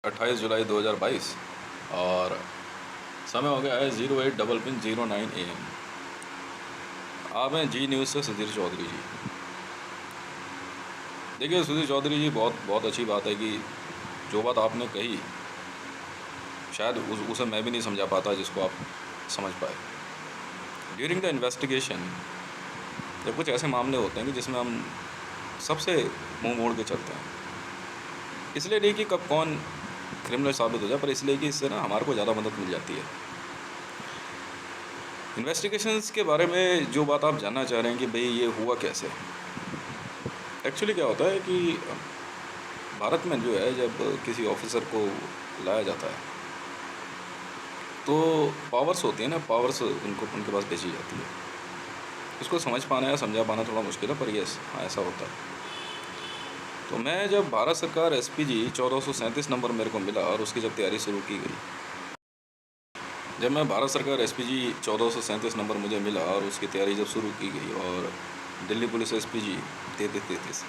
28 जुलाई 2022 और समय हो गया है 08:09 AM। आप हैं जी न्यूज़ से सुधीर चौधरी जी। देखिए सुधीर चौधरी जी, बहुत बहुत अच्छी बात है कि जो बात आपने कही शायद उसे मैं भी नहीं समझा पाता जिसको आप समझ पाए। ड्यूरिंग द इन्वेस्टिगेशन जब कुछ ऐसे मामले होते हैं कि जिसमें हम सबसे मुंह मोड़ के चलते हैं, इसलिए नहीं कि कब कौन क्रिमिनल साबित हो जाए, पर इसलिए कि इससे ना हमारे को ज़्यादा मदद मिल जाती है। इन्वेस्टिगेशंस के बारे में जो बात आप जानना चाह रहे हैं कि भाई ये हुआ कैसे, एक्चुअली क्या होता है कि भारत में जो है जब किसी ऑफिसर को लाया जाता है तो पावर्स होती है ना, पावर्स उनके पास भेजी जाती है। इसको समझ पाना या समझा पाना थोड़ा मुश्किल है, पर ये हाँ ऐसा होता है। तो मैं जब भारत सरकार SPG 1437 नंबर मेरे को मिला और उसकी जब तैयारी शुरू की गई, जब मैं भारत सरकार SPG 1437 नंबर मुझे मिला और उसकी तैयारी जब शुरू की गई और दिल्ली पुलिस SPG 3333,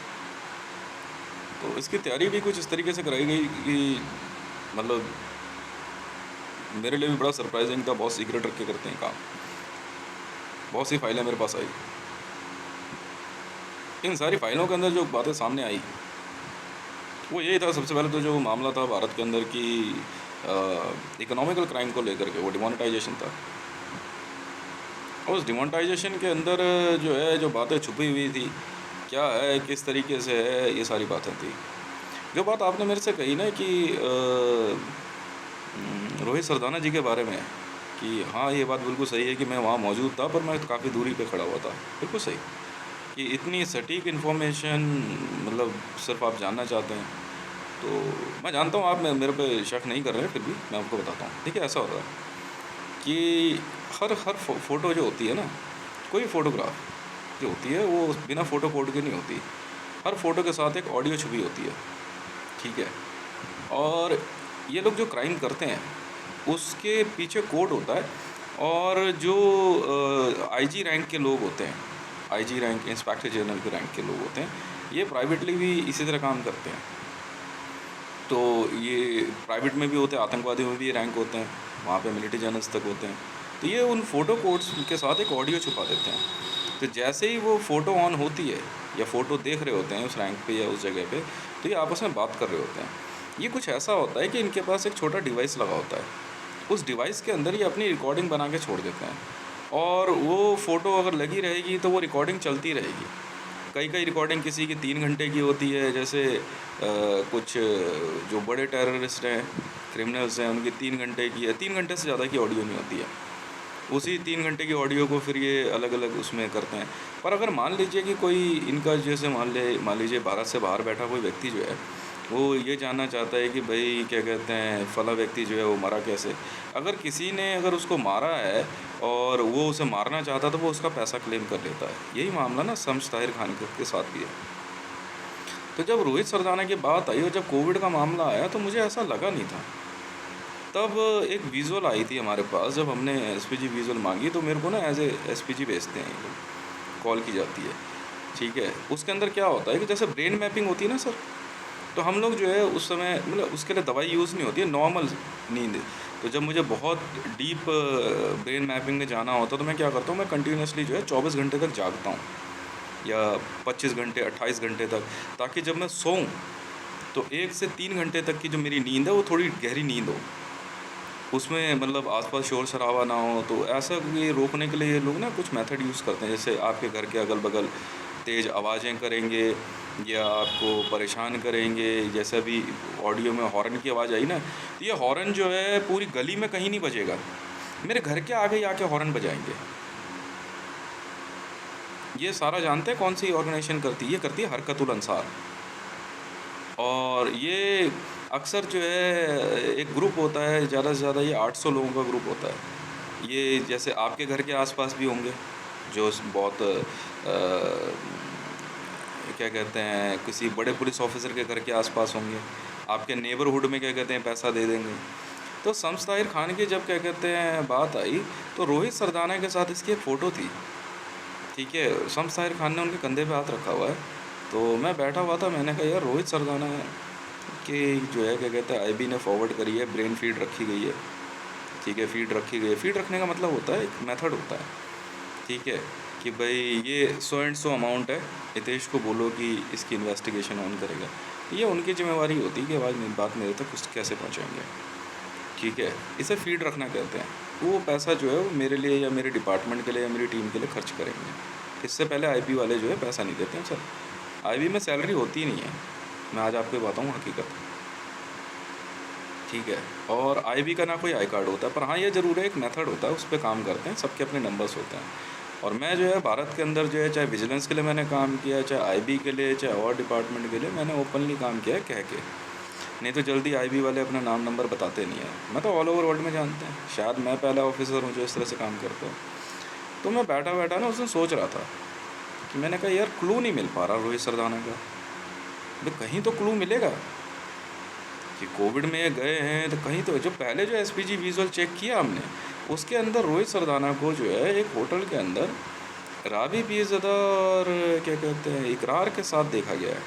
तो इसकी तैयारी भी कुछ इस तरीके से कराई गई कि मतलब मेरे लिए भी बड़ा सरप्राइजिंग था। बहुत सीक्रेट रख के करते हैं काम। बहुत सी फाइलें मेरे पास आई। इन सारी फाइलों के अंदर जो बातें सामने आई वो यही था, सबसे पहले तो जो मामला था भारत के अंदर की इकोनॉमिकल क्राइम को लेकर के, वो डिमोनेटाइजेशन था। और उस डिमोनेटाइजेशन के अंदर जो है जो बातें छुपी हुई थी, क्या है, किस तरीके से है, ये सारी बातें थी। जो बात आपने मेरे से कही ना कि रोहित सरदाना जी के बारे में, कि हाँ ये बात बिल्कुल सही है कि मैं वहाँ मौजूद था पर मैं काफ़ी दूरी पे खड़ा हुआ था, बिल्कुल सही। कि इतनी सटीक इन्फॉर्मेशन मतलब सिर्फ आप जानना चाहते हैं, तो मैं जानता हूँ आप मेरे पे शक नहीं कर रहे हैं, फिर भी मैं आपको बताता हूँ। देखिए ऐसा होता है कि हर फ़ोटो जो होती है ना, कोई फ़ोटोग्राफ जो होती है वो बिना फ़ोटो कोड के नहीं होती। हर फ़ोटो के साथ एक ऑडियो छुपी होती है, ठीक है। और ये लोग जो क्राइम करते हैं उसके पीछे कोड होता है। और जो IG रैंक के लोग होते हैं, IG रैंक, इंस्पेक्टर जनरल के रैंक के लोग होते हैं, ये प्राइवेटली भी इसी तरह काम करते हैं। तो ये प्राइवेट में भी होते हैं, आतंकवादियों में भी ये रैंक होते हैं, वहाँ पे मिलिट्री जनरल्स तक होते हैं। तो ये उन फ़ोटो कोड्स के साथ एक ऑडियो छुपा देते हैं। तो जैसे ही वो फ़ोटो ऑन होती है या फ़ोटो देख रहे होते हैं उस रैंक पे या उस जगह पे, तो ये आपस में बात कर रहे होते हैं। ये कुछ ऐसा होता है कि इनके पास एक छोटा डिवाइस लगा होता है, उस डिवाइस के अंदर ये अपनी रिकॉर्डिंग बना के छोड़ देते हैं। और वो फ़ोटो अगर लगी रहेगी तो वो रिकॉर्डिंग चलती रहेगी। कई रिकॉर्डिंग किसी की 3 घंटे की होती है, जैसे कुछ जो बड़े टेररिस्ट हैं, क्रिमिनल्स हैं, उनकी 3 घंटे की है, 3 घंटे से ज़्यादा की ऑडियो नहीं होती है। उसी 3 घंटे की ऑडियो को फिर ये अलग अलग उसमें करते हैं। पर अगर मान लीजिए कि कोई इनका, जैसे मान लीजिए भारत से बाहर बैठा कोई व्यक्ति जो है वो ये जानना चाहता है कि भाई क्या कहते हैं फला व्यक्ति जो है वो मरा कैसे। अगर किसी ने अगर उसको मारा है और वो उसे मारना चाहता तो वो उसका पैसा क्लेम कर लेता है। यही मामला ना शम्स ताहिर खान के साथ भी है। तो जब रोहित सरदाना की बात आई और जब कोविड का मामला आया तो मुझे ऐसा लगा नहीं था। तब एक विजुअल आई थी हमारे पास, जब हमने SPG विजुअल मांगी तो मेरे को ना एज ए SPG भेजते हैं ये लोग, कॉल की जाती है, ठीक है। उसके अंदर क्या होता है कि जैसे ब्रेन मैपिंग होती है ना सर, तो हम लोग जो है उस समय मतलब उसके लिए दवाई यूज़ नहीं होती है, नॉर्मल नींद। तो जब मुझे बहुत डीप ब्रेन मैपिंग में जाना होता है तो मैं क्या करता हूँ, मैं कंटिन्यूसली जो है 24 घंटे तक जागता हूँ, या 25 घंटे 28 घंटे तक, ताकि जब मैं सोऊं तो 1 से 3 घंटे तक की जो मेरी नींद है वो थोड़ी गहरी नींद हो, उसमें मतलब आसपास शोर शराबा ना हो। तो ऐसा ये रोकने के लिए ये लोग ना कुछ मेथड यूज़ करते हैं, जैसे आपके घर के अगल बगल तेज़ आवाज़ें करेंगे या आपको परेशान करेंगे। जैसे अभी ऑडियो में हॉर्न की आवाज़ आई ना, तो ये हॉर्न जो है पूरी गली में कहीं नहीं बजेगा, मेरे घर के आगे ही आके हॉर्न बजाएंगे। ये सारा जानते हैं कौन सी ऑर्गेनाइजेशन करती है? ये करती है हरकतुल अंसार। और ये अक्सर जो है एक ग्रुप होता है, ज़्यादा से ज़्यादा ये 800 लोगों का ग्रुप होता है। ये जैसे आपके घर के आसपास भी होंगे जो बहुत क्या कहते हैं, किसी बड़े पुलिस ऑफिसर के घर के आसपास होंगे, आपके नेबरहुड में क्या कहते हैं पैसा दे देंगे। तो शम्स ताहिर खान की जब क्या कहते हैं बात आई तो रोहित सरदाना के साथ इसकी एक फ़ोटो थी, ठीक है। शम्स ताहिर खान ने उनके कंधे पे हाथ रखा हुआ है। तो मैं बैठा हुआ था, मैंने कहा यार रोहित सरदाना है। कि जो है क्या कहते हैं आईबी ने फॉरवर्ड करी है, ब्रेन फीड रखी गई है, ठीक है, फीड रखी गई है। फीड रखने का मतलब होता है एक मेथड होता है, ठीक है, कि भाई ये सो एंड सो अमाउंट है, हितेश को बोलो कि इसकी इन्वेस्टिगेशन ऑन करेगा। ये उनकी जिम्मेवारी होती है कि आवाज़ बात मेरे तक कुछ कैसे पहुँचाएंगे, ठीक है। इसे फीड रखना कहते हैं। वो पैसा जो है वो मेरे लिए या मेरे डिपार्टमेंट के लिए या मेरी टीम के लिए खर्च करेंगे। इससे पहले आईबी वाले जो है पैसा नहीं देते हैं सर। आईबी में सैलरी होती ही नहीं है, मैं आज आपको बताऊँ हकीकत, ठीक है। और आईबी का ना कोई आई कार्ड होता है, पर हाँ ये ज़रूर है एक मेथड होता है, उस पर काम करते हैं, सबके अपने नंबर्स होते हैं। और मैं जो है भारत के अंदर जो है, चाहे विजिलेंस के लिए मैंने काम किया, चाहे आईबी के लिए, चाहे और डिपार्टमेंट के लिए, मैंने ओपनली काम किया है कह के। नहीं तो जल्दी आईबी वाले अपना नाम नंबर बताते नहीं हैं। मैं तो ऑल ओवर वर्ल्ड में जानते हैं, शायद मैं पहला ऑफिसर हूँ जो इस तरह से काम करता हूँ। तो मैं बैठा बैठा ना उस दिन सोच रहा था कि मैंने कहा यार क्लू नहीं मिल पा रहा रोहित सरदाना का, तो कहीं तो क्लू मिलेगा कि कोविड में गए हैं, तो कहीं तो जो पहले जो एसपीजी विजुअल चेक किया हमने, उसके अंदर रोहित सरदाना को जो है एक होटल के अंदर राबी पीरज़ादा और क्या कहते हैं इकरार के साथ देखा गया है,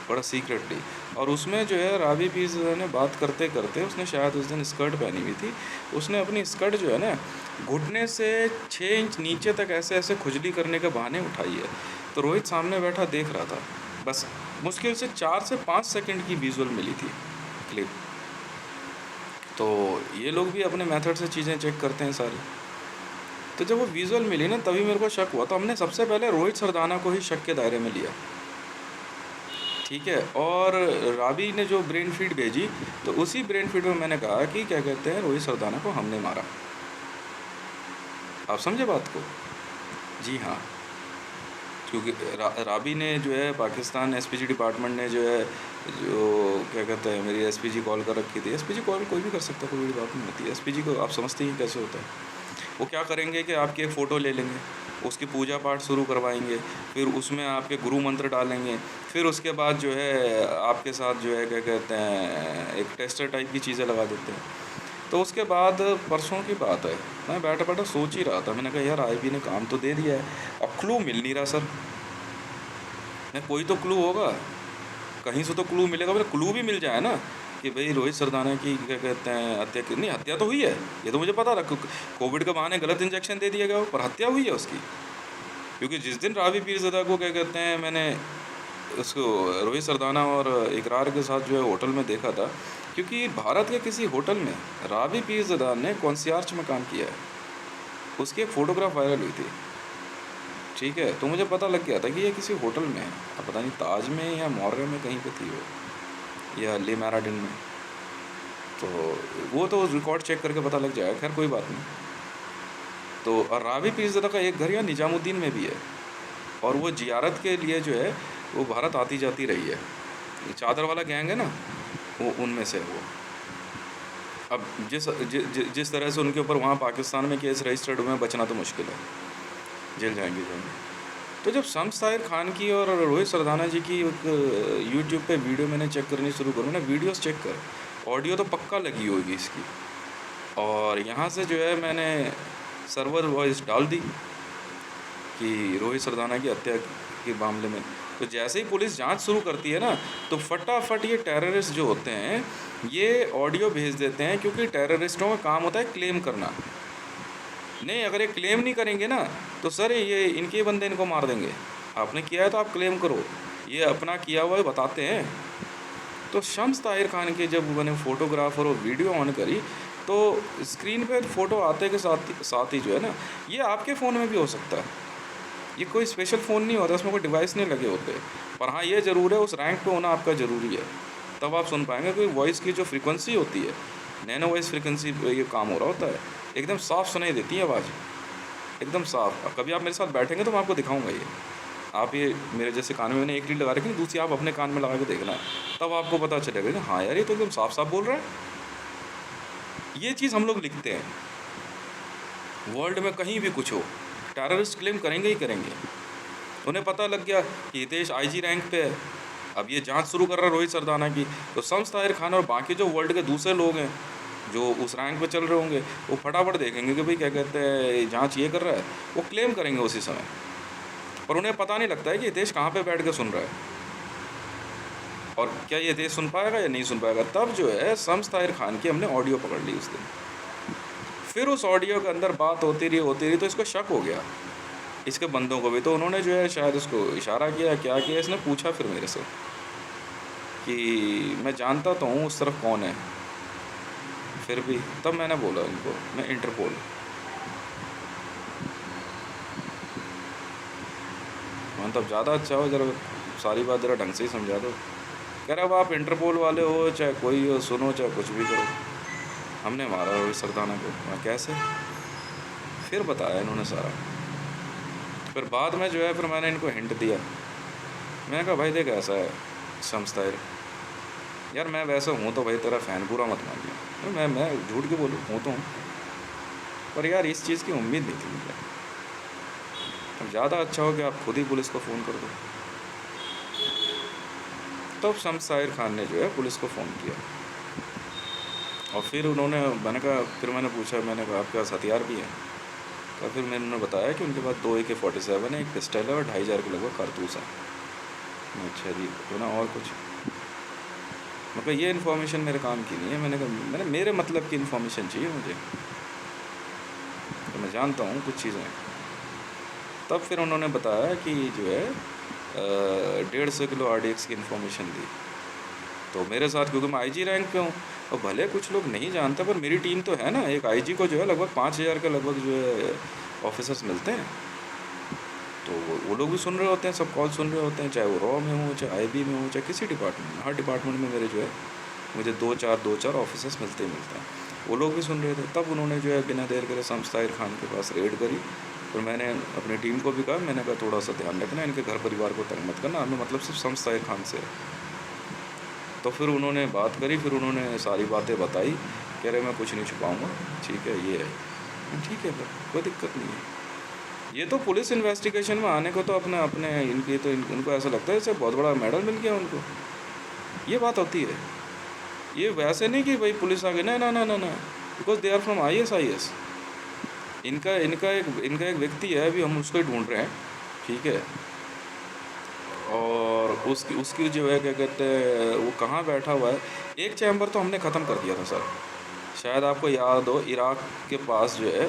बड़ा सीक्रेटली। और उसमें जो है राबी पीरज़ादा ने बात करते करते, उसने शायद उस दिन स्कर्ट पहनी हुई थी, उसने अपनी स्कर्ट जो है ना घुटने से 6 इंच नीचे तक ऐसे ऐसे खुजली करने के बहाने उठाई है। तो रोहित सामने बैठा देख रहा था, बस मुश्किल से 4 से 5 सेकंड की विजुअल मिली थी क्लिप। तो ये लोग भी अपने मेथड से चीज़ें चेक करते हैं सारी। तो जब वो विजुअल मिली ना तभी मेरे को शक हुआ, तो हमने सबसे पहले रोहित सरदाना को ही शक के दायरे में लिया, ठीक है। और राबी ने जो ब्रेन फीड भेजी, तो उसी ब्रेन फीड में मैंने कहा कि क्या कहते हैं रोहित सरदाना को हमने मारा। आप समझे बात को? जी हाँ, क्योंकि राबी ने जो है पाकिस्तान एसपीजी डिपार्टमेंट ने जो है जो क्या कहते हैं मेरी एसपीजी कॉल कर रखी थी। एसपीजी कॉल कोई भी कर सकता है, कोई बड़ी बात नहीं होती। एसपीजी को आप समझते ही कैसे होता है। वो क्या करेंगे कि आपकी एक फ़ोटो ले लेंगे, उसकी पूजा पाठ शुरू करवाएंगे, फिर उसमें आपके गुरु मंत्र डालेंगे, फिर उसके बाद जो है आपके साथ जो है क्या कहते हैं एक टेस्टर टाइप की चीज़ें लगा देते हैं। तो उसके बाद परसों की बात है, मैं बैठा बैठा सोच ही रहा था, मैंने कहा यार आईबी ने काम तो दे दिया है, अब क्लू मिल नहीं रहा सर। नहीं कोई तो क्लू होगा, कहीं से तो क्लू मिलेगा, मतलब क्लू भी मिल जाए ना कि भाई रोहित सरदाना की क्या कहते हैं हत्या की, नहीं हत्या तो हुई है, ये तो मुझे पता था, कोविड के बहाने गलत इंजेक्शन दे दिया गया, पर हत्या हुई है उसकी। क्योंकि जिस दिन राबी पीरज़ादा को क्या कहते हैं मैंने उसको रोहित सरदाना और इकरार के साथ जो है होटल में देखा था, क्योंकि भारत के किसी होटल में राबी पीरज़ादा ने कॉन्सियर्ज में काम किया है, उसकी एक फ़ोटोग्राफ वायरल हुई थी, ठीक है। तो मुझे पता लग गया था कि ये किसी होटल में है, अब पता नहीं ताज में या मौर्य में कहीं पे थी वो, या ले मैराडिन में। तो वो तो रिकॉर्ड चेक करके पता लग जाएगा, खैर कोई बात नहीं। तो और राबी पीरज़ादा का एक घर यहाँ निजामुद्दीन में भी है, और वो जियारत के लिए जो है वो भारत आती जाती रही है। ये चादर वाला गैंग है ना, वो उनमें से है वो। अब जिस तरह से उनके ऊपर वहाँ पाकिस्तान में केस रजिस्टर्ड हुए हैं, बचना तो मुश्किल है, जेल जाएंगे जाएंगे। तो जब शम्स ताहिर खान की और रोहित सरदाना जी की एक यूट्यूब पे वीडियो मैंने चेक करनी शुरू करूँ ना, वीडियोस चेक कर, ऑडियो तो पक्का लगी होगी इसकी, और यहाँ से जो है मैंने सर्वर वॉइस डाल दी कि रोहित सरदाना की हत्या के मामले में। तो जैसे ही पुलिस जांच शुरू करती है ना, तो फटाफट ये टेररिस्ट जो होते हैं ये ऑडियो भेज देते हैं, क्योंकि टेररिस्टों का काम होता है क्लेम करना। नहीं, अगर ये क्लेम नहीं करेंगे ना तो सर ये इनके बंदे इनको मार देंगे। आपने किया है तो आप क्लेम करो, ये अपना किया हुआ बताते हैं। तो शम्स ताहिर खान के जब मैंने फ़ोटोग्राफर और वीडियो ऑन करी, तो स्क्रीन पे फ़ोटो आते के साथ ही जो है ना, ये आपके फ़ोन में भी हो सकता है, ये कोई स्पेशल फ़ोन नहीं होता, इसमें कोई डिवाइस नहीं लगे होते। पर हाँ ये ज़रूर है, उस रैंक पे होना आपका ज़रूरी है, तब आप सुन पाएंगे। क्योंकि वॉइस की जो फ्रीक्वेंसी होती है, नैनो वॉइस फ्रीक्वेंसी पे ये काम हो रहा होता है, एकदम साफ़ सुनाई देती है आवाज़, एकदम साफ़। कभी आप मेरे साथ बैठेंगे तो मैं आपको दिखाऊंगा ये, आप ये मेरे जैसे कान में मैंने एक लीड लगा रखी है, दूसरी आप अपने कान में लगा के देखना, तब आपको पता चलेगा कि हाँ यार ये तो एकदम साफ साफ बोल रहा है। ये चीज़ हम लोग लिखते हैं, वर्ल्ड में कहीं भी कुछ हो टेररिस्ट क्लेम करेंगे ही करेंगे। उन्हें पता लग गया कि हितेश आईजी रैंक पे है, अब ये जांच शुरू कर रहा है रोहित सरदाना की, तो शम्स ताहिर खान और बाकी जो वर्ल्ड के दूसरे लोग हैं जो उस रैंक पे चल रहे होंगे, वो फटाफट देखेंगे कि भाई क्या कहते हैं जांच ये कर रहा है, वो क्लेम करेंगे उसी समय। पर उन्हें पता नहीं लगता है कि हितेश कहाँ पे बैठ के सुन रहा है। और क्या ये देश सुन पाएगा या नहीं सुन पाएगा। तब जो है शम्स ताहिर खान की हमने ऑडियो पकड़ ली उस दिन। फिर उस ऑडियो के अंदर बात होती रही तो इसको शक हो गया, इसके बंदों को भी। तो उन्होंने जो है शायद उसको इशारा किया, क्या किया, इसने पूछा फिर मेरे से कि मैं जानता तो हूँ उस तरफ कौन है, फिर भी। तब मैंने बोला इनको मैं इंटरपोल। मैं तब ज़्यादा अच्छा हो, ज़रा सारी बात ज़रा ढंग से ही समझा दो। कह रहा अब आप इंटरपोल वाले हो, चाहे कोई हो, सुनो चाहे कुछ भी करो, हमने मारा रोहित सरदाना को। मैं कैसे, फिर बताया इन्होंने सारा। फिर बाद में जो है फिर मैंने इनको हिंट दिया। मैंने कहा भाई देख ऐसा है शम्स ताहिर, यार मैं वैसा हूँ तो भाई तेरा फ़ैन पूरा मत मान लिया, मैं झूठ क्यों बोलूँ, हूँ तो हूँ, पर यार इस चीज़ की उम्मीद नहीं थी मुझे। अब ज़्यादा अच्छा हो कि आप खुद ही पुलिस को फ़ोन कर दो। तब शम्स ताहिर खान ने जो है पुलिस को फ़ोन किया, और फिर उन्होंने, मैंने कहा, फिर मैंने पूछा, मैंने कहा आपके पास हथियार भी हैं? तो फिर मैंने उन्होंने बताया कि उनके पास 2 AK-47 है, एक पिस्टल है और 2500 के लगभग कारतूस है। अच्छा जी, तो ना और कुछ? मतलब ये इन्फॉर्मेशन मेरे काम की नहीं है। मैंने कहा मेरे मतलब की इन्फॉर्मेशन चाहिए मुझे, तो मैं जानता हूँ कुछ चीज़ें। तब फिर उन्होंने बताया कि जो है 150 किलो RDX की इन्फॉर्मेशन दी। तो मेरे साथ, क्योंकि मैं IG रैंक पे हूँ, और भले कुछ लोग नहीं जानते पर मेरी टीम तो है ना, एक IG को जो है लगभग 5000 के लगभग जो है ऑफिसर्स मिलते हैं। तो वो लोग भी सुन रहे होते हैं, सब कॉल सुन रहे होते हैं, चाहे वो रॉ में हो, चाहे IB में हो, चाहे किसी डिपार्टमेंट में। हर डिपार्टमेंट में मेरे जो है मुझे 2-4 ऑफिसर्स मिलते ही मिलते हैं। वो लोग भी सुन रहे थे। तब उन्होंने जो है बिना देर करे शम्स ताहिर खान के पास रेड करी। और मैंने अपनी टीम को भी कहा, मैंने कहा थोड़ा सा ध्यान रखना, इनके घर परिवार को तंग मत करना, हमें मतलब सिर्फ शम्स ताहिर खान से है। तो फिर उन्होंने बात करी, फिर उन्होंने सारी बातें बताई। कह रहे मैं कुछ नहीं छुपाऊँगा, ठीक है ये है। ठीक है फिर कोई दिक्कत नहीं है। ये तो पुलिस इन्वेस्टिगेशन में आने को तो अपने अपने इनकी तो उनको ऐसा लगता है जैसे बहुत बड़ा मेडल मिल गया उनको, ये बात होती है। ये वैसे नहीं कि भाई पुलिस आ गई, ना ना ना ना ना, because they are from IS। इनका एक व्यक्ति है, अभी हम उसको ही ढूंढ रहे हैं, ठीक है। और उसकी उसकी जो है क्या कहते हैं, वो कहाँ बैठा हुआ है। एक चैम्बर तो हमने ख़त्म कर दिया था सर, शायद आपको याद हो, इराक के पास जो है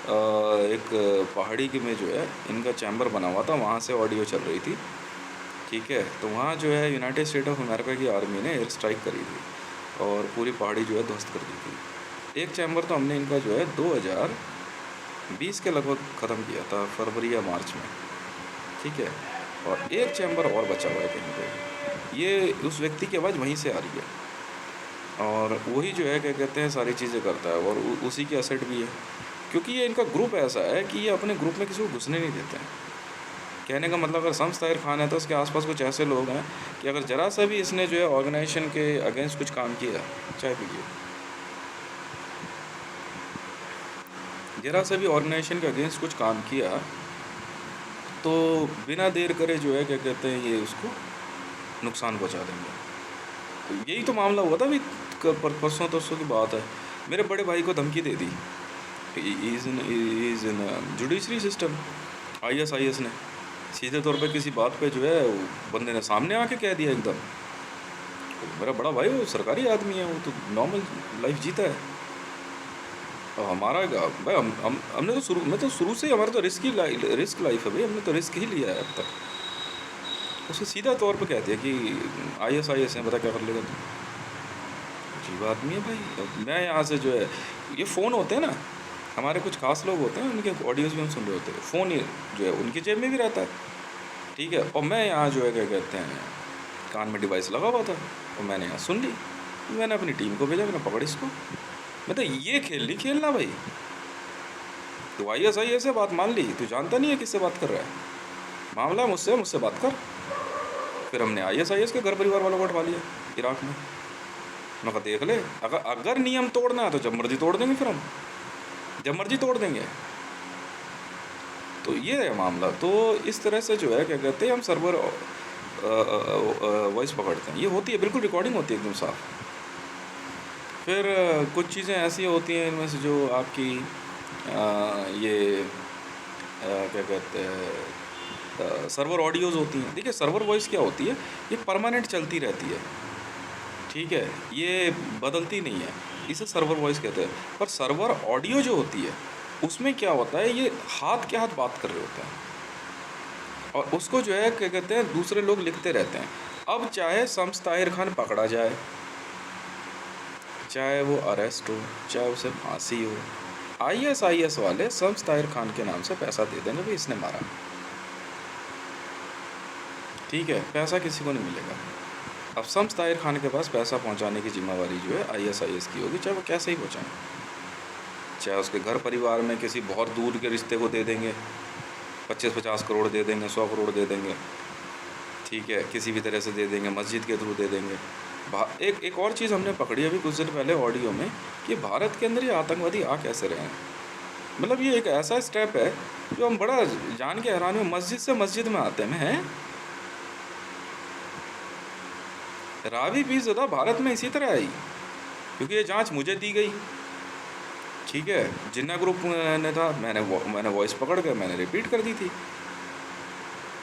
एक पहाड़ी के में जो है इनका चैम्बर बना हुआ था, वहाँ से ऑडियो चल रही थी, ठीक है। तो वहाँ जो है यूनाइटेड स्टेट ऑफ अमेरिका की आर्मी ने एयर स्ट्राइक करी थी और पूरी पहाड़ी जो है ध्वस्त कर दी थी। एक चैम्बर तो हमने इनका जो है 2020 के लगभग ख़त्म किया था, फरवरी या मार्च में, ठीक है। और एक चैम्बर और बचा हुआ है कहीं पे, ये उस व्यक्ति की आवाज़ वहीं से आ रही है, और वही जो है क्या कहते हैं सारी चीज़ें करता है, और उसी की एसेट भी है। क्योंकि ये इनका ग्रुप ऐसा है कि ये अपने ग्रुप में किसी को घुसने नहीं देते हैं। कहने का मतलब अगर शम्स ताहिर खान है तो उसके आसपास कुछ ऐसे लोग हैं कि अगर ज़रा सा भी इसने जो है ऑर्गेनाइजेशन के अगेंस्ट कुछ काम किया, चाहे पीजिए, ज़रा सा भी ऑर्गेनाइजेशन के अगेंस्ट कुछ काम किया, तो बिना देर करे जो है क्या कहते हैं ये उसको नुकसान पहुंचा देंगे। तो यही तो मामला हुआ था अभी परसों तरसों की बात है। मेरे बड़े भाई को धमकी दे दी, is in judiciary system, IS ने सीधे तौर पे किसी बात पे जो है वो बंदे ने सामने आके कह दिया एकदम। मेरा बड़ा भाई वो सरकारी आदमी है, वो तो नॉर्मल लाइफ जीता है, और हमारा भाई हमने तो शुरू से ही हमारा तो रिस्क लाइफ है भाई, हमने तो रिस्क ही लिया है अब तक। उसे सीधा तौर पे कह दिया कि IS है, बता क्या कर लेगा तू। अजीब आदमी है भाई। अब मैं यहाँ से जो है, ये फ़ोन होते हैं ना, हमारे कुछ खास लोग होते हैं, उनके ऑडियोज़ भी हम सुन रहे होते हैं, फ़ोन ही जो है उनकी जेब में भी रहता है, ठीक है। और मैं यहाँ जो है क्या कहते हैं कान में डिवाइस लगा हुआ था, और मैंने यहाँ सुन ली। मैंने अपनी टीम को भेजा, मैंने पकड़ इसको, मैं तो ये खेल नहीं खेलना भाई, तो IS से बात मान ली, तू जानता नहीं है किससे बात कर रहा है, मामला मुझसे बात कर। फिर हमने IS के घर परिवार वालों को उठवा लिया इराक में। मैं कहा देख ले, अगर नियम तोड़ना है तो जब मर्जी तोड़ देंगे, फिर हम जब मर्जी तोड़ देंगे। तो ये है मामला। तो इस तरह से जो है क्या कहते हैं हम सर्वर वॉइस पकड़ते हैं, ये होती है बिल्कुल, रिकॉर्डिंग होती है एकदम साफ। फिर कुछ चीज़ें ऐसी होती हैं इनमें से जो आपकी ये क्या कहते हैं सर्वर ऑडियोज़ होती हैं। देखिए सर्वर वॉइस क्या होती है, ये परमानेंट चलती रहती है, ठीक है, ये बदलती नहीं है, इसे सर्वर वॉइस कहते हैं। पर सर्वर ऑडियो जो होती है उसमें क्या होता है, ये हाथ के हाथ बात कर रहे होते हैं और उसको जो है क्या कहते हैं, दूसरे लोग लिखते रहते हैं। अब चाहे शम्स ताहिर खान पकड़ा जाए, चाहे वो अरेस्ट हो, चाहे उसे फांसी हो, ISIS वाले शम्स ताहिर खान के नाम से पैसा दे देंगे भाई इसने मारा, ठीक है, पैसा किसी को नहीं मिलेगा। अब शम्स ताहिर खान के पास पैसा पहुंचाने की जिम्मेवारी जो है ISIS की होगी, चाहे वो कैसे ही पहुंचाएं, चाहे उसके घर परिवार में किसी बहुत दूर के रिश्ते को दे देंगे, 25-50 करोड़ दे देंगे, 100 करोड़ दे देंगे, ठीक है, किसी भी तरह से दे देंगे, मस्जिद के थ्रू दे देंगे। एक और चीज़ हमने पकड़ी अभी कुछ दिन पहले ऑडियो में, कि भारत के अंदर ये आतंकवादी आ कैसे रहे हैं। मतलब ये एक ऐसा स्टेप है जो हम बड़ा जान के हैरान हुए, मस्जिद से मस्जिद में आते हैं। रावी पीरज़ादा भारत में इसी तरह आई, क्योंकि ये जांच मुझे दी गई, ठीक है, जिन्ना ग्रुप ने था, मैंने वॉइस पकड़ कर मैंने रिपीट कर दी थी,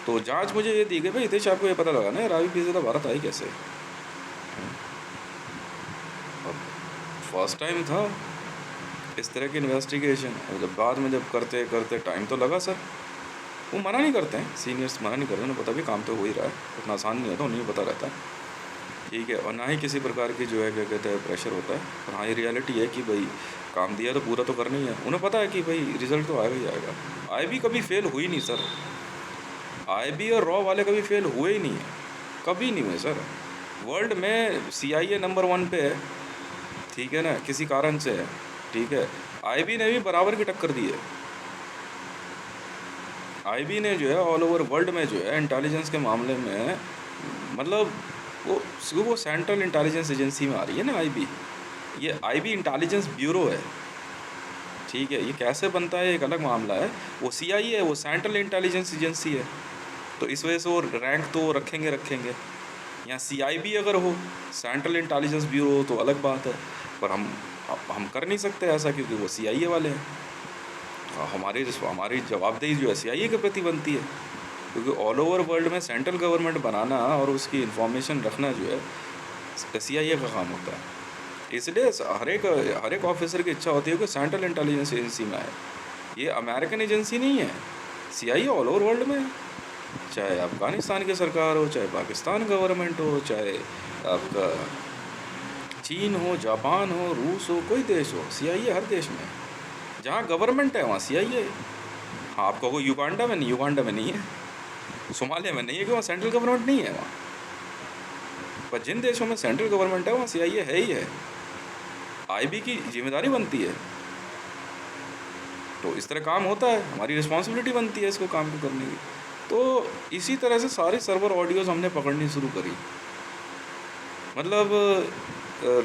तो जांच मुझे ये दी गई, भाई हितेश आपको ये पता लगाना है रावी पीरज़ादा भारत आई कैसे। अब फर्स्ट टाइम था इस तरह की इन्वेस्टिगेशन, और जब बाद में जब करते करते टाइम तो लगा सर। वो मना नहीं करते हैं, सीनियर्स मना नहीं करते, उन्हें पता भी काम तो हो ही रहा है, उतना आसान नहीं होता, उन्हें पता रहता है, ठीक है, और ना ही किसी प्रकार की जो है क्या कहते हैं प्रेशर होता है। पर हाँ ये रियलिटी है कि भाई काम दिया तो पूरा तो करना ही है, उन्हें पता है कि भाई रिजल्ट तो आएगा ही आएगा। IB कभी फेल हुई नहीं सर, IB और रॉ वाले कभी फेल हुए ही नहीं है, कभी नहीं हुए सर। वर्ल्ड में CIA नंबर 1 पे है, ठीक है ना, किसी कारण से है, ठीक है, IB ने भी बराबर की टक्कर दी है। IB ने जो है ऑल ओवर वर्ल्ड में जो है इंटेलिजेंस के मामले में, मतलब वो सेंट्रल इंटेलिजेंस एजेंसी में आ रही है ना IB, ये IB इंटेलिजेंस ब्यूरो है, ठीक है, ये कैसे बनता है एक अलग मामला है। वो CIA है, वो सेंट्रल इंटेलिजेंस एजेंसी है, तो इस वजह से वो रैंक तो रखेंगे। यहाँ CIB अगर हो, सेंट्रल इंटेलिजेंस ब्यूरो हो, तो अलग बात है, पर हम कर नहीं सकते ऐसा, क्योंकि वो CIA वाले हैं। हमारी जवाबदेही जो है CIA के प्रति बनती है, क्योंकि ऑल ओवर वर्ल्ड में सेंट्रल गवर्नमेंट बनाना और उसकी इंफॉर्मेशन रखना जो है CIA का काम होता है। इसलिए हर एक ऑफिसर की इच्छा होती है कि सेंट्रल इंटेलिजेंस एजेंसी में आए। ये अमेरिकन एजेंसी नहीं है, CIA ऑल ओवर वर्ल्ड में, चाहे अफ़गानिस्तान की सरकार हो, चाहे पाकिस्तान गवर्नमेंट हो, चाहे आपका चीन हो, जापान हो, रूस हो, कोई देश हो, CIA हर देश में, जहाँ गवर्नमेंट है वहाँ CIA है। हाँ आपको कोई युगांडा में नहीं है, सोमालिया में नहीं है, कि वहाँ सेंट्रल गवर्नमेंट नहीं है वहाँ, पर जिन देशों में सेंट्रल गवर्नमेंट है वहाँ CIA है ही है, IB की जिम्मेदारी बनती है। तो इस तरह काम होता है, हमारी रिस्पॉन्सिबिलिटी बनती है इसको काम को करने की। तो इसी तरह से सारी सर्वर ऑडियोज़ हमने पकड़नी शुरू करी। मतलब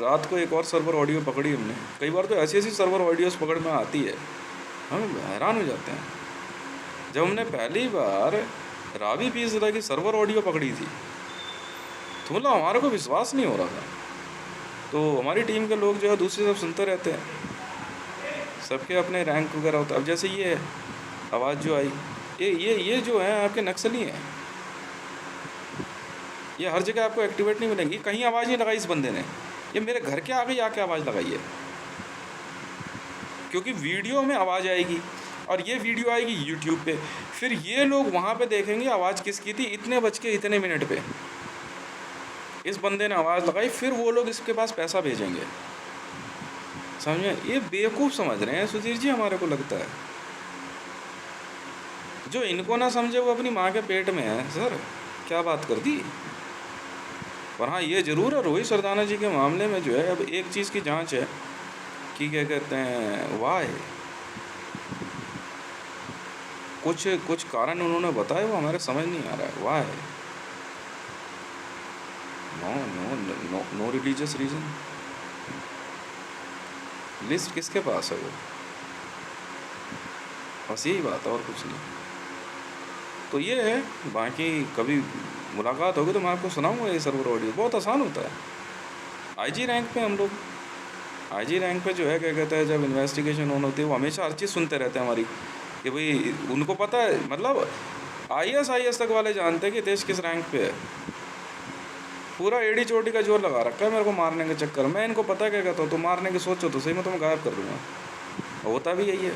रात को एक और सर्वर ऑडियो पकड़ी हमने। कई बार तो ऐसी सर्वर ऑडियोज़ पकड़ में आती है, हम हैरान हो जाते हैं। जब हमने पहली बार रावी पीरज़ादा की सर्वर ऑडियो पकड़ी थी तो मतलब हमारे को विश्वास नहीं हो रहा था। तो हमारी टीम के लोग जो है दूसरी तरफ सुनते रहते हैं, सबके अपने रैंक वगैरह होता है। अब जैसे ये आवाज़ जो आई, ये जो है आपके नक्सली हैं, ये हर जगह आपको एक्टिवेट नहीं मिलेंगी। कहीं आवाज़ नहीं लगाई इस बंदे ने, ये मेरे घर के आगे आके आवाज़ लगाई है, क्योंकि वीडियो में आवाज़ आएगी और ये वीडियो आएगी यूट्यूब पे, फिर ये लोग वहाँ पे देखेंगे आवाज़ किसकी थी, इतने बज के इतने मिनट पे इस बंदे ने आवाज़ लगाई, फिर वो लोग इसके पास पैसा भेजेंगे। समझे, ये बेवकूफ़ समझ रहे हैं सुधीर जी, हमारे को लगता है। जो इनको ना समझे वो अपनी माँ के पेट में है। सर क्या बात कर दी। पर हाँ ये ज़रूर है, रोहित सरदाना जी के मामले में जो है अब एक चीज़ की जांच है कि क्या कहते हैं, वाई कुछ कारण उन्होंने बताए, वो हमारे समझ नहीं आ रहा है। Why no religious reason. List किसके पास है वो, बस यही बात है और कुछ नहीं। तो ये है, बाकी कभी मुलाकात होगी तो मैं आपको सुनाऊंगा ये सर्वर ऑडियो, बहुत आसान होता है। IG रैंक पे हम लोग, IG रैंक पे जो है क्या कहते हैं, जब इन्वेस्टिगेशन ऑन होती है वो हमेशा हर चीज़ सुनते रहते हैं हमारी, कि भाई उनको पता है। मतलब IS तक वाले जानते हैं कि देश किस रैंक पे है। पूरा एड़ी चोटी का जोर लगा रखा है मेरे को मारने के चक्कर में। इनको पता क्या कहता हूँ, तुम मारने की सोचो तो सही, मैं तुम्हें गायब कर दूंगा। होता भी यही है,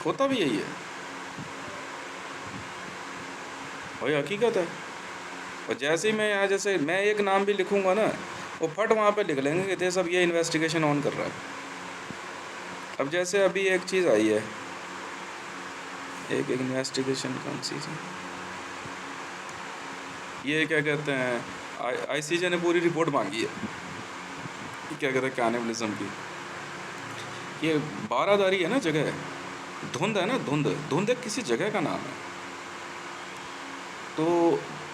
होता भी यही है, वही हकीकत है। और जैसे ही मैं यहाँ, जैसे मैं एक नाम भी लिखूंगा ना, वो फट वहाँ पे लिख लेंगे कि देश अब ये इन्वेस्टिगेशन ऑन कर रहा है। अब जैसे अभी एक चीज़ आई है, एक इन्वेस्टिगेशन कौन सी थी, ये क्या कहते हैं, ICJ ने पूरी रिपोर्ट मांगी है, क्या कहते हैं, कैनिबलिज्म की। ये बारादारी है ना जगह, धुंध है ना, धुंध एक किसी जगह का नाम है। तो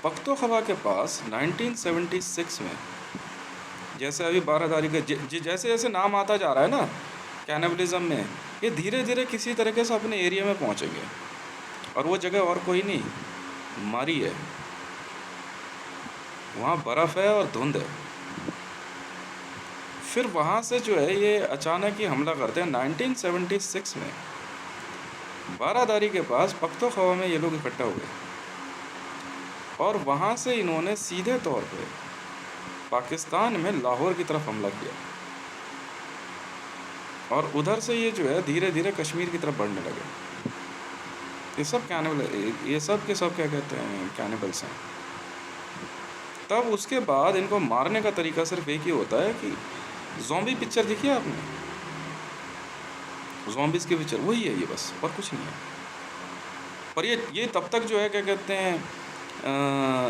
पख्तूनख्वा के पास 1976 में, जैसे अभी बारादारी के जैसे जैसे नाम आता जा रहा है ना कैनिबलिज्म में, ये धीरे धीरे किसी तरीके से अपने एरिया में पहुंचेंगे। और वो जगह और कोई नहीं, मारी है। वहाँ बर्फ़ है और धुंध है। फिर वहाँ से जो है ये अचानक ही हमला करते हैं 1976 में। बारादारी के पास पख्तूनख्वा में ये लोग इकट्ठा हुए और वहाँ से इन्होंने सीधे तौर पे पाकिस्तान में लाहौर की तरफ हमला किया। और उधर से ये जो है धीरे धीरे कश्मीर की तरफ बढ़ने लगे। ये सब कैनिबल, ये सब के सब क्या कहते हैं, कैनिबल्स हैं। तब उसके बाद इनको मारने का तरीका सिर्फ एक ही होता है कि ज़ॉम्बी पिक्चर देखी है आपने, ज़ॉम्बीज़ की पिक्चर, वही है ये, बस और कुछ नहीं है। पर ये तब तक जो है क्या कहते हैं,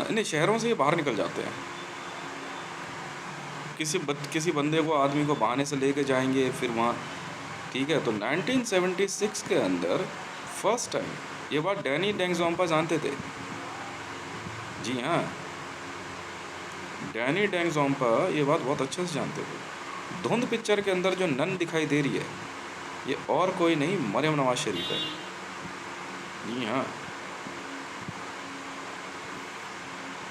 नहीं, शहरों से ये बाहर निकल जाते हैं। किसी बंदे को, आदमी को बहाने से लेके जाएंगे, फिर वहाँ, ठीक है। तो 1976 के अंदर फर्स्ट टाइम, ये बात डैनी डेंग ज़ोंपा जानते थे, जी हाँ, डैनी डेंग ज़ोंपा ये बात बहुत अच्छे से जानते थे। धुंध पिक्चर के अंदर जो नन दिखाई दे रही है, ये और कोई नहीं, मरियम नवाज शरीफ है, जी हाँ,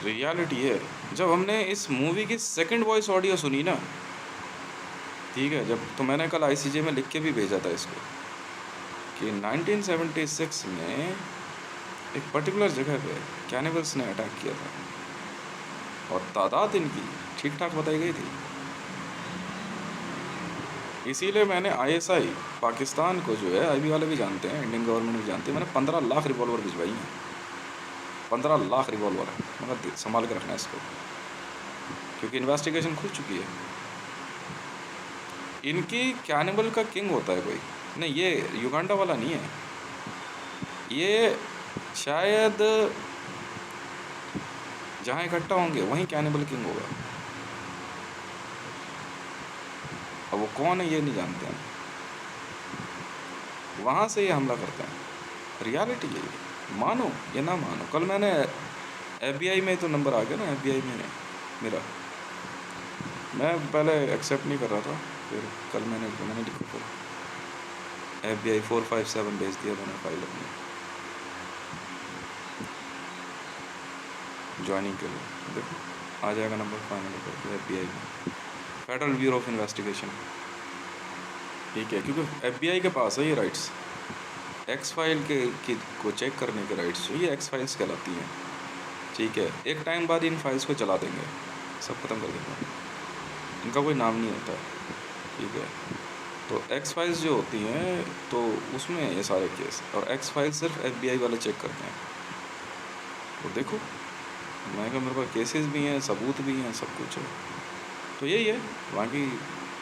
रियलिटी है। जब हमने इस मूवी की सेकंड वॉइस ऑडियो सुनी ना, ठीक है, जब, तो मैंने कल ICJ में लिख के भी भेजा था इसको कि 1976 में एक पर्टिकुलर जगह पे कैनिबल्स ने अटैक किया था और तादाद इनकी ठीक ठाक बताई गई थी। इसीलिए मैंने ISI पाकिस्तान को जो है, IB वाले भी जानते हैं, इंडियन गवर्नमेंट भी जानती है, मैंने 15 लाख रिवॉल्वर भिजवाई हैं, 15 लाख रिवॉल्वर, मगर संभाल के रखना है इसको, क्योंकि इन्वेस्टिगेशन खुल चुकी है। इनकी कैनिबल का किंग होता है कोई नहीं, ये युगांडा वाला नहीं है, ये शायद जहाँ इकट्ठा होंगे वहीं कैनिबल किंग होगा। अब वो कौन है ये नहीं जानते हैं, वहाँ से ये हमला करते हैं। रियलिटी है, मानो या ना मानो। कल मैंने FBI में तो नंबर आ गया ना, FBI में मेरा, मैं पहले एक्सेप्ट नहीं कर रहा था, फिर कल मैंने लिखा था FBI 457 भेज दिया मैंने फाइल अपनी ज्वाइनिंग के लिए। देखो आ जाएगा नंबर फाइनल करके FBI में, फेडरल ब्यूरो ऑफ इन्वेस्टिगेशन, ठीक है, क्योंकि FBI के पास है ये राइट्स, एक्स फाइल को चेक करने के राइट्स, ये एक्स फाइल्स कहलाती हैं, ठीक है। एक टाइम बाद इन फाइल्स को चला देंगे, सब ख़त्म कर देंगे, इनका कोई नाम नहीं होता, ठीक है। तो एक्स फाइल्स जो होती हैं तो उसमें ये सारे केस, और एक्स फाइल सिर्फ FBI वाले चेक करते हैं। तो देखो, मैं कहा मेरे पास केसेस भी हैं, सबूत भी हैं, सब कुछ है। तो यही है, बाकी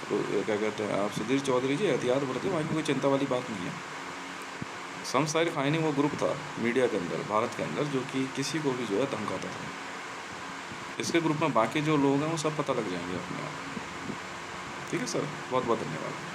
तो क्या कहते हैं, आप सुधीर चौधरी जी एहतियात बरतें, बाकी कोई चिंता वाली बात नहीं है। शमशायर खानी वो ग्रुप था मीडिया के अंदर, भारत के अंदर, जो कि किसी को भी जो है धमकाता था। इसके ग्रुप में बाकी जो लोग हैं वो सब पता लग जाएंगे अपने आप, ठीक है सर। बहुत बहुत धन्यवाद।